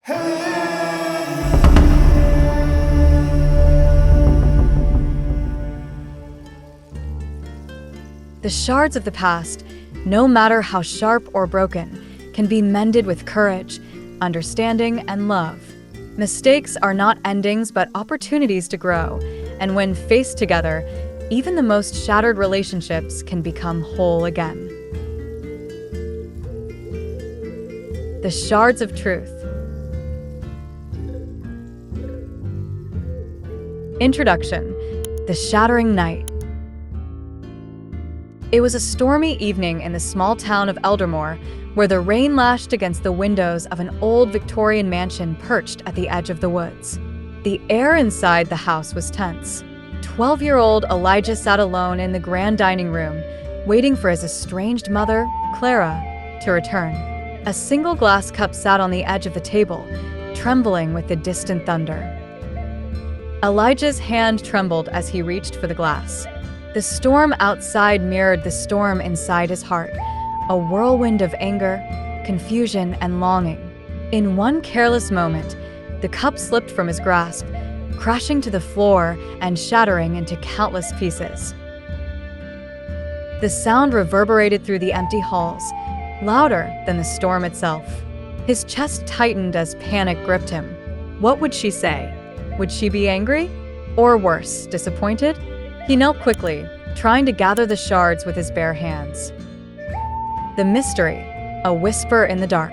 The shards of the past, no matter how sharp or broken, can be mended with courage, understanding, and love. Mistakes are not endings but opportunities to grow, and when faced together, even the most shattered relationships can become whole again. The Shards of Truth. Introduction: The Shattering Night. It was a stormy evening in the small town of Eldermore, where the rain lashed against the windows of an old Victorian mansion perched at the edge of the woods. The air inside the house was tense. 12-year-old Elijah sat alone in the grand dining room, waiting for his estranged mother, Clara, to return. A single glass cup sat on the edge of the table, trembling with the distant thunder. Elijah's hand trembled as he reached for the glass. The storm outside mirrored the storm inside his heart, a whirlwind of anger, confusion, and longing. In one careless moment, the cup slipped from his grasp, crashing to the floor and shattering into countless pieces. The sound reverberated through the empty halls, louder than the storm itself. His chest tightened as panic gripped him. What would she say? Would she be angry? Or worse, disappointed? He knelt quickly, trying to gather the shards with his bare hands. The mystery, a whisper in the dark.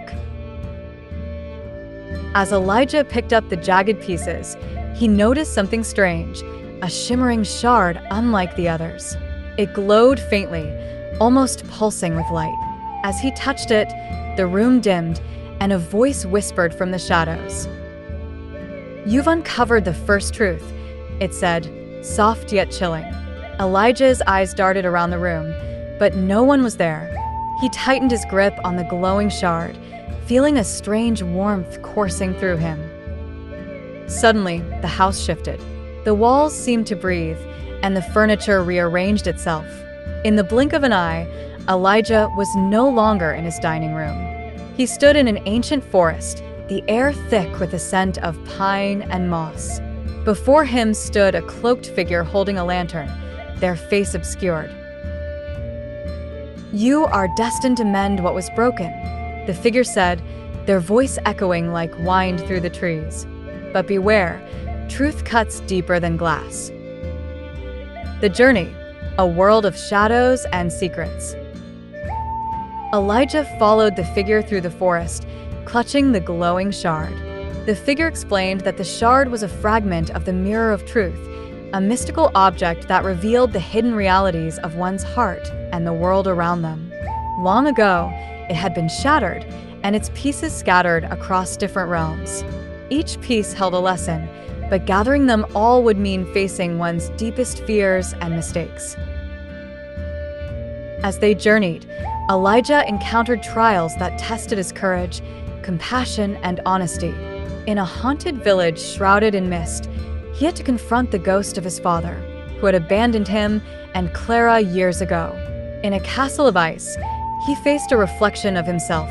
As Elijah picked up the jagged pieces, he noticed something strange, a shimmering shard unlike the others. It glowed faintly, almost pulsing with light. As he touched it, the room dimmed, and a voice whispered from the shadows. "You've uncovered the first truth," it said, soft yet chilling. Elijah's eyes darted around the room, but no one was there. He tightened his grip on the glowing shard, feeling a strange warmth coursing through him. Suddenly, the house shifted. The walls seemed to breathe, and the furniture rearranged itself. In the blink of an eye, Elijah was no longer in his dining room. He stood in an ancient forest, the air thick with the scent of pine and moss. Before him stood a cloaked figure holding a lantern, their face obscured. "You are destined to mend what was broken," the figure said, their voice echoing like wind through the trees. "But beware, truth cuts deeper than glass." The journey, a world of shadows and secrets. Elijah followed the figure through the forest, clutching the glowing shard. The figure explained that the shard was a fragment of the Mirror of Truth, a mystical object that revealed the hidden realities of one's heart and the world around them. Long ago, it had been shattered, and its pieces scattered across different realms. Each piece held a lesson, but gathering them all would mean facing one's deepest fears and mistakes. As they journeyed, Elijah encountered trials that tested his courage, compassion, and honesty. In a haunted village shrouded in mist, he had to confront the ghost of his father, who had abandoned him and Clara years ago. In a castle of ice, he faced a reflection of himself,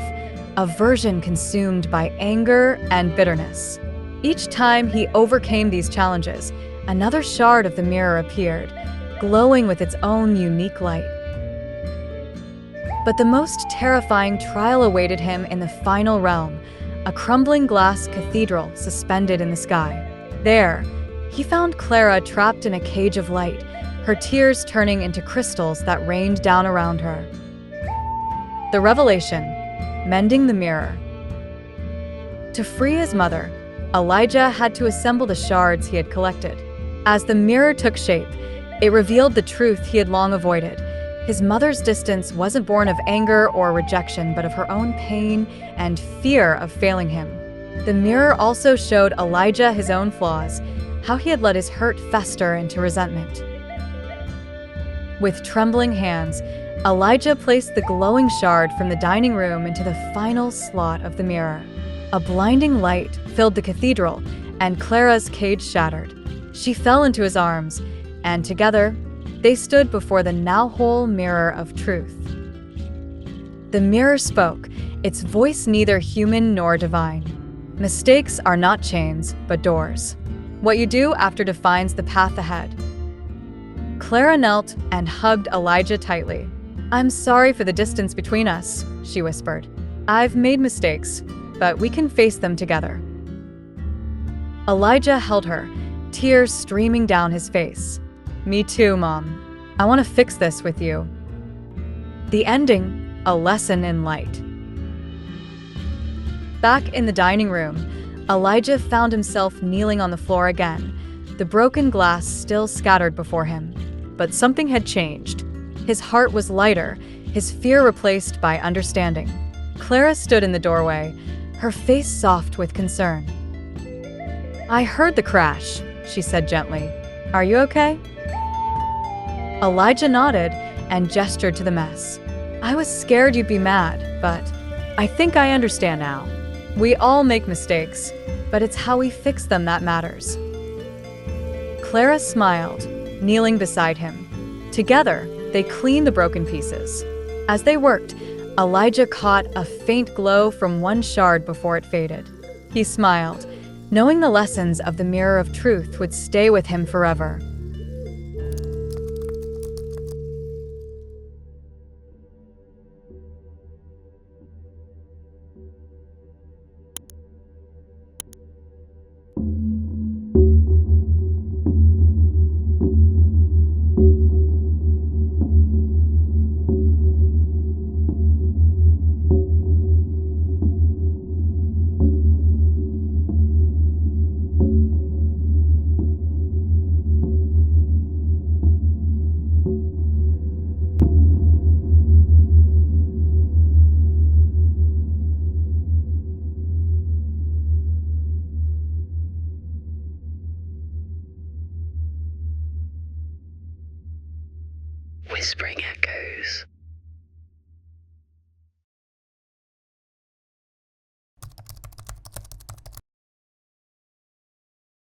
a version consumed by anger and bitterness. Each time he overcame these challenges, another shard of the mirror appeared, glowing with its own unique light. But the most terrifying trial awaited him in the final realm, a crumbling glass cathedral suspended in the sky. There, he found Clara trapped in a cage of light, her tears turning into crystals that rained down around her. The revelation: mending the mirror. To free his mother, Elijah had to assemble the shards he had collected. As the mirror took shape, it revealed the truth he had long avoided. His mother's distance wasn't born of anger or rejection, but of her own pain and fear of failing him. The mirror also showed Elijah his own flaws, how he had let his hurt fester into resentment. With trembling hands, Elijah placed the glowing shard from the dining room into the final slot of the mirror. A blinding light filled the cathedral, and Clara's cage shattered. She fell into his arms, and together, they stood before the now-whole Mirror of Truth. The mirror spoke, its voice neither human nor divine. Mistakes are not chains, but doors. What you do after defines the path ahead. Clara knelt and hugged Elijah tightly. "I'm sorry for the distance between us," she whispered. "I've made mistakes, but we can face them together." Elijah held her, tears streaming down his face. "Me too, Mom. I want to fix this with you." The ending, a lesson in light. Back in the dining room, Elijah found himself kneeling on the floor again, the broken glass still scattered before him. But something had changed. His heart was lighter, his fear replaced by understanding. Clara stood in the doorway, her face soft with concern. "I heard the crash," she said gently. "Are you okay?" Elijah nodded and gestured to the mess. "I was scared you'd be mad, but I think I understand now. We all make mistakes, but it's how we fix them that matters." Clara smiled, kneeling beside him. Together, they cleaned the broken pieces. As they worked, Elijah caught a faint glow from one shard before it faded. He smiled, knowing the lessons of the Mirror of Truth would stay with him forever. Whispering echoes.